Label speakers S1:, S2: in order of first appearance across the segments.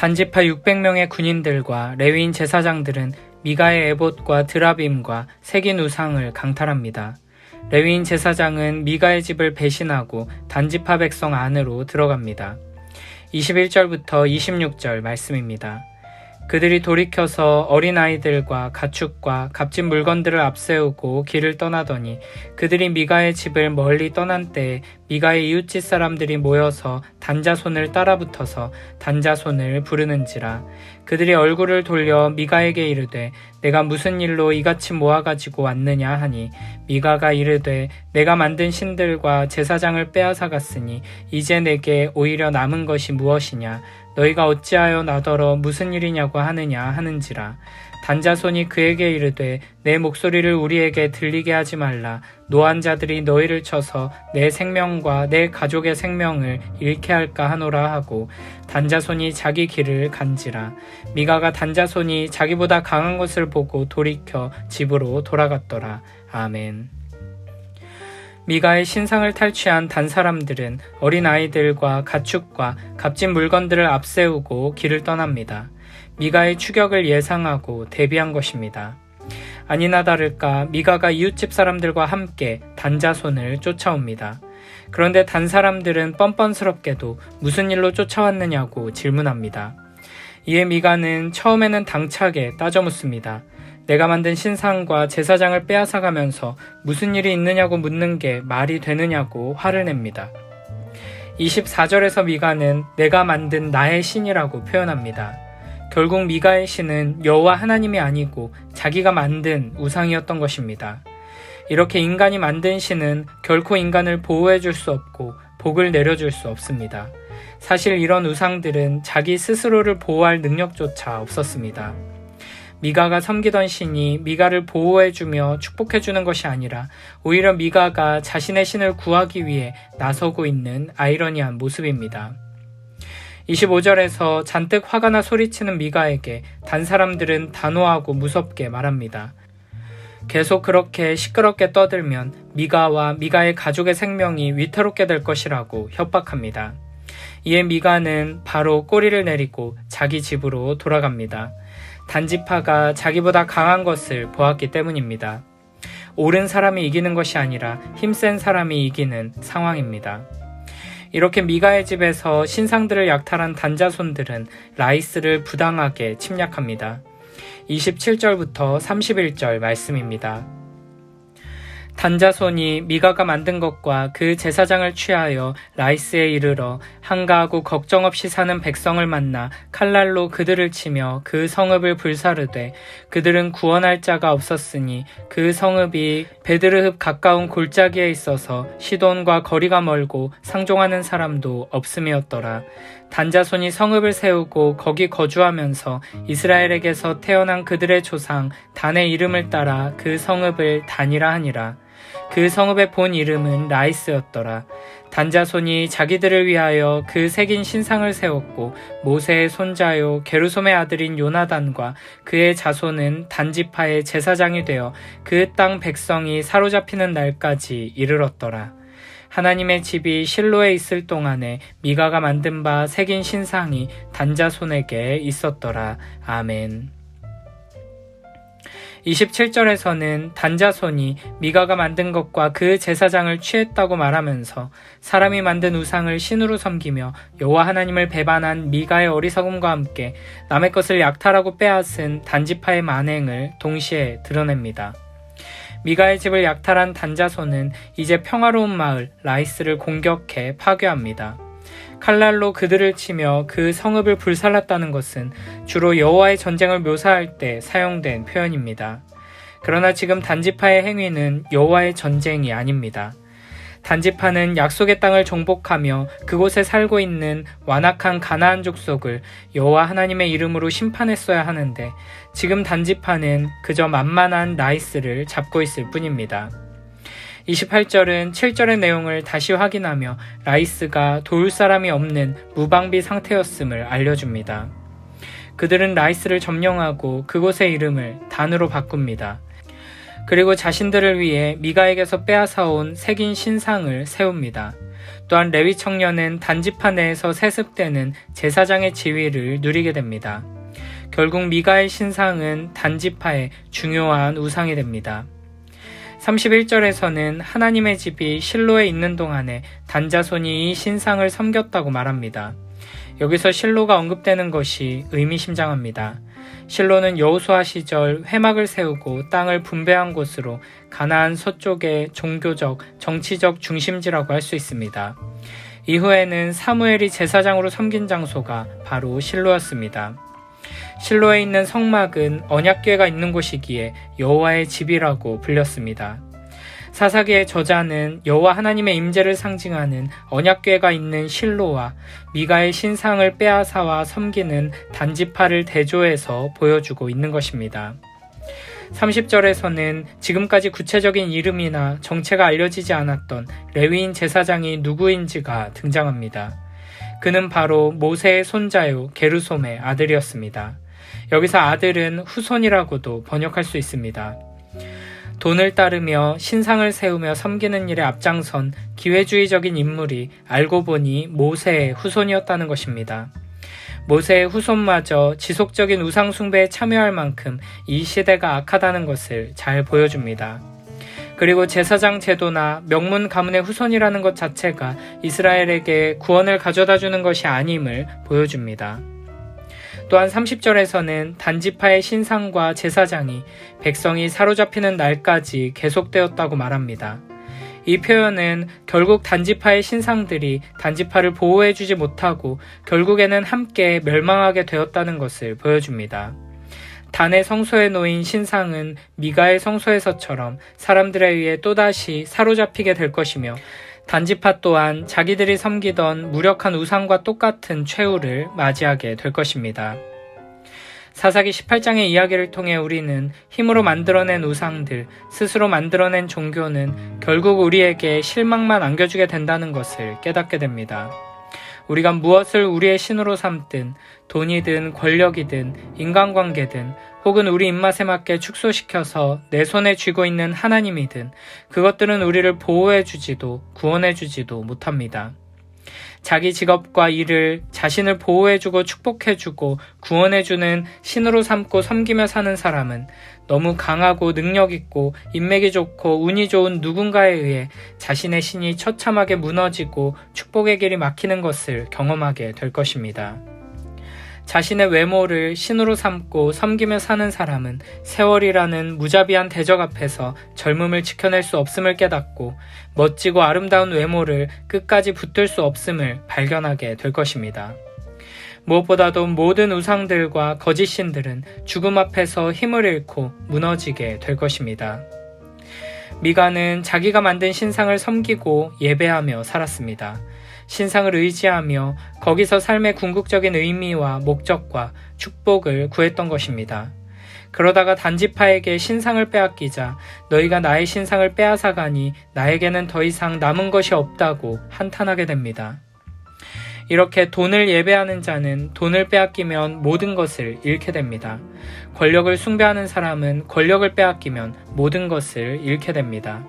S1: 단지파 600명의 군인들과 레위인 제사장들은 미가의 에봇과 드라빔과 새긴 우상을 강탈합니다. 레위인 제사장은 미가의 집을 배신하고 단지파 백성 안으로 들어갑니다. 21절부터 26절 말씀입니다. 그들이 돌이켜서 어린아이들과 가축과 값진 물건들을 앞세우고 길을 떠나더니 그들이 미가의 집을 멀리 떠난 때에 미가의 이웃집 사람들이 모여서 단자손을 따라붙어서 단자손을 부르는지라. 그들이 얼굴을 돌려 미가에게 이르되 내가 무슨 일로 이같이 모아가지고 왔느냐 하니 미가가 이르되 내가 만든 신들과 제사장을 빼앗아 갔으니 이제 내게 오히려 남은 것이 무엇이냐. 너희가 어찌하여 나더러 무슨 일이냐고 하느냐 하는지라. 단자손이 그에게 이르되 내 목소리를 우리에게 들리게 하지 말라. 노한 자들이 너희를 쳐서 내 생명과 내 가족의 생명을 잃게 할까 하노라 하고 단자손이 자기 길을 간지라. 미가가 단자손이 자기보다 강한 것을 보고 돌이켜 집으로 돌아갔더라. 아멘. 미가의 신상을 탈취한 단 사람들은 어린아이들과 가축과 값진 물건들을 앞세우고 길을 떠납니다. 미가의 추격을 예상하고 대비한 것입니다. 아니나 다를까 미가가 이웃집 사람들과 함께 단자손을 쫓아옵니다. 그런데 단 사람들은 뻔뻔스럽게도 무슨 일로 쫓아왔느냐고 질문합니다. 이에 미가는 처음에는 당차게 따져 묻습니다. 내가 만든 신상과 제사장을 빼앗아가면서 무슨 일이 있느냐고 묻는 게 말이 되느냐고 화를 냅니다. 24절에서 미가는 내가 만든 나의 신이라고 표현합니다. 결국 미가의 신은 여호와 하나님이 아니고 자기가 만든 우상이었던 것입니다. 이렇게 인간이 만든 신은 결코 인간을 보호해 줄 수 없고 복을 내려줄 수 없습니다. 사실 이런 우상들은 자기 스스로를 보호할 능력조차 없었습니다. 미가가 섬기던 신이 미가를 보호해주며 축복해주는 것이 아니라 오히려 미가가 자신의 신을 구하기 위해 나서고 있는 아이러니한 모습입니다. 25절에서 잔뜩 화가 나 소리치는 미가에게 단 사람들은 단호하고 무섭게 말합니다. 계속 그렇게 시끄럽게 떠들면 미가와 미가의 가족의 생명이 위태롭게 될 것이라고 협박합니다. 이에 미가는 바로 꼬리를 내리고 자기 집으로 돌아갑니다. 단지파가 자기보다 강한 것을 보았기 때문입니다. 옳은 사람이 이기는 것이 아니라 힘센 사람이 이기는 상황입니다. 이렇게 미가의 집에서 신상들을 약탈한 단자손들은 라이스를 부당하게 침략합니다. 27절부터 31절 말씀입니다. 단자손이 미가가 만든 것과 그 제사장을 취하여 라이스에 이르러 한가하고 걱정 없이 사는 백성을 만나 칼날로 그들을 치며 그 성읍을 불사르되 그들은 구원할 자가 없었으니 그 성읍이 베드르흡 가까운 골짜기에 있어서 시돈과 거리가 멀고 상종하는 사람도 없음이었더라. 단자손이 성읍을 세우고 거기 거주하면서 이스라엘에게서 태어난 그들의 조상 단의 이름을 따라 그 성읍을 단이라 하니라. 그 성읍의 본 이름은 라이스였더라. 단자손이 자기들을 위하여 그 새긴 신상을 세웠고 모세의 손자요 게르솜의 아들인 요나단과 그의 자손은 단지파의 제사장이 되어 그 땅 백성이 사로잡히는 날까지 이르렀더라. 하나님의 집이 실로에 있을 동안에 미가가 만든 바 새긴 신상이 단자손에게 있었더라. 아멘. 27절에서는 단자손이 미가가 만든 것과 그 제사장을 취했다고 말하면서 사람이 만든 우상을 신으로 섬기며 여호와 하나님을 배반한 미가의 어리석음과 함께 남의 것을 약탈하고 빼앗은 단지파의 만행을 동시에 드러냅니다. 미가의 집을 약탈한 단자손은 이제 평화로운 마을 라이스를 공격해 파괴합니다. 칼날로 그들을 치며 그 성읍을 불살랐다는 것은 주로 여호와의 전쟁을 묘사할 때 사용된 표현입니다. 그러나 지금 단지파의 행위는 여호와의 전쟁이 아닙니다. 단지파는 약속의 땅을 정복하며 그곳에 살고 있는 완악한 가나안 족속을 여호와 하나님의 이름으로 심판했어야 하는데 지금 단지파는 그저 만만한 라이스를 잡고 있을 뿐입니다. 28절은 7절의 내용을 다시 확인하며 라이스가 도울 사람이 없는 무방비 상태였음을 알려줍니다. 그들은 라이스를 점령하고 그곳의 이름을 단으로 바꿉니다. 그리고 자신들을 위해 미가에게서 빼앗아온 새긴 신상을 세웁니다. 또한 레위 청년은 단지파 내에서 세습되는 제사장의 지위를 누리게 됩니다. 결국 미가의 신상은 단지파의 중요한 우상이 됩니다. 31절에서는 하나님의 집이 실로에 있는 동안에 단자손이 이 신상을 섬겼다고 말합니다. 여기서 실로가 언급되는 것이 의미심장합니다. 실로는 여호수아 시절 회막을 세우고 땅을 분배한 곳으로 가나안 서쪽의 종교적, 정치적 중심지라고 할 수 있습니다. 이후에는 사무엘이 제사장으로 섬긴 장소가 바로 실로였습니다. 실로에 있는 성막은 언약궤가 있는 곳이기에 여호와의 집이라고 불렸습니다. 사사기의 저자는 여호와 하나님의 임재를 상징하는 언약궤가 있는 실로와 미가의 신상을 빼앗아와 섬기는 단지파를 대조해서 보여주고 있는 것입니다. 30절에서는 지금까지 구체적인 이름이나 정체가 알려지지 않았던 레위인 제사장이 누구인지가 등장합니다. 그는 바로 모세의 손자요 게르솜의 아들이었습니다. 여기서 아들은 후손이라고도 번역할 수 있습니다. 돈을 따르며 신상을 세우며 섬기는 일에 앞장선 기회주의적인 인물이 알고 보니 모세의 후손이었다는 것입니다. 모세의 후손마저 지속적인 우상 숭배에 참여할 만큼 이 시대가 악하다는 것을 잘 보여줍니다. 그리고 제사장 제도나 명문 가문의 후손이라는 것 자체가 이스라엘에게 구원을 가져다 주는 것이 아님을 보여줍니다. 또한 30절에서는 단지파의 신상과 제사장이 백성이 사로잡히는 날까지 계속되었다고 말합니다. 이 표현은 결국 단지파의 신상들이 단지파를 보호해주지 못하고 결국에는 함께 멸망하게 되었다는 것을 보여줍니다. 단의 성소에 놓인 신상은 미가의 성소에서처럼 사람들에 의해 또다시 사로잡히게 될 것이며 단지파 또한 자기들이 섬기던 무력한 우상과 똑같은 최후를 맞이하게 될 것입니다. 사사기 18장의 이야기를 통해 우리는 힘으로 만들어낸 우상들, 스스로 만들어낸 종교는 결국 우리에게 실망만 안겨주게 된다는 것을 깨닫게 됩니다. 우리가 무엇을 우리의 신으로 삼든 돈이든 권력이든 인간관계든 혹은 우리 입맛에 맞게 축소시켜서 내 손에 쥐고 있는 하나님이든 그것들은 우리를 보호해주지도 구원해주지도 못합니다. 자기 직업과 일을 자신을 보호해주고 축복해주고 구원해주는 신으로 삼고 섬기며 사는 사람은 너무 강하고 능력있고 인맥이 좋고 운이 좋은 누군가에 의해 자신의 신이 처참하게 무너지고 축복의 길이 막히는 것을 경험하게 될 것입니다. 자신의 외모를 신으로 삼고 섬기며 사는 사람은 세월이라는 무자비한 대적 앞에서 젊음을 지켜낼 수 없음을 깨닫고 멋지고 아름다운 외모를 끝까지 붙들 수 없음을 발견하게 될 것입니다. 무엇보다도 모든 우상들과 거짓 신들은 죽음 앞에서 힘을 잃고 무너지게 될 것입니다. 미가는 자기가 만든 신상을 섬기고 예배하며 살았습니다. 신상을 의지하며 거기서 삶의 궁극적인 의미와 목적과 축복을 구했던 것입니다. 그러다가 단지파에게 신상을 빼앗기자 너희가 나의 신상을 빼앗아가니 나에게는 더 이상 남은 것이 없다고 한탄하게 됩니다. 이렇게 돈을 예배하는 자는 돈을 빼앗기면 모든 것을 잃게 됩니다. 권력을 숭배하는 사람은 권력을 빼앗기면 모든 것을 잃게 됩니다.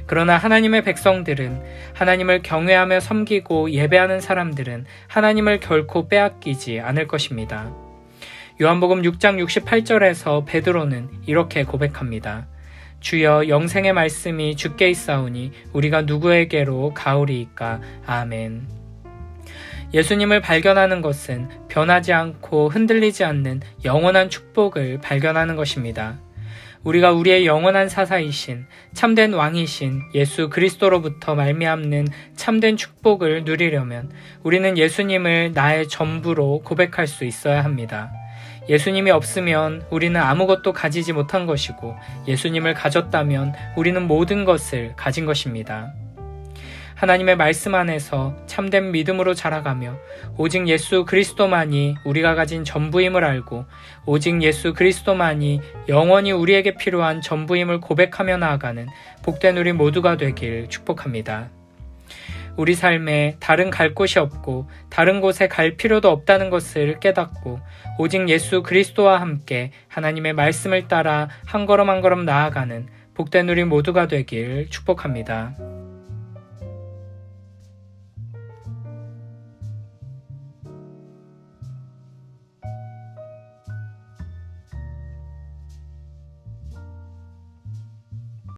S1: 그러나 하나님의 백성들은 하나님을 경외하며 섬기고 예배하는 사람들은 하나님을 결코 빼앗기지 않을 것입니다. 요한복음 6장 68절에서 베드로는 이렇게 고백합니다. 주여 영생의 말씀이 주께 있사오니 우리가 누구에게로 가오리이까. 아멘. 예수님을 발견하는 것은 변하지 않고 흔들리지 않는 영원한 축복을 발견하는 것입니다. 우리가 우리의 영원한 사사이신 참된 왕이신 예수 그리스도로부터 말미암는 참된 축복을 누리려면 우리는 예수님을 나의 전부로 고백할 수 있어야 합니다. 예수님이 없으면 우리는 아무것도 가지지 못한 것이고 예수님을 가졌다면 우리는 모든 것을 가진 것입니다. 하나님의 말씀 안에서 참된 믿음으로 자라가며 오직 예수 그리스도만이 우리가 가진 전부임을 알고 오직 예수 그리스도만이 영원히 우리에게 필요한 전부임을 고백하며 나아가는 복된 우리 모두가 되길 축복합니다. 우리 삶에 다른 갈 곳이 없고 다른 곳에 갈 필요도 없다는 것을 깨닫고 오직 예수 그리스도와 함께 하나님의 말씀을 따라 한 걸음 한 걸음 나아가는 복된 우리 모두가 되길 축복합니다.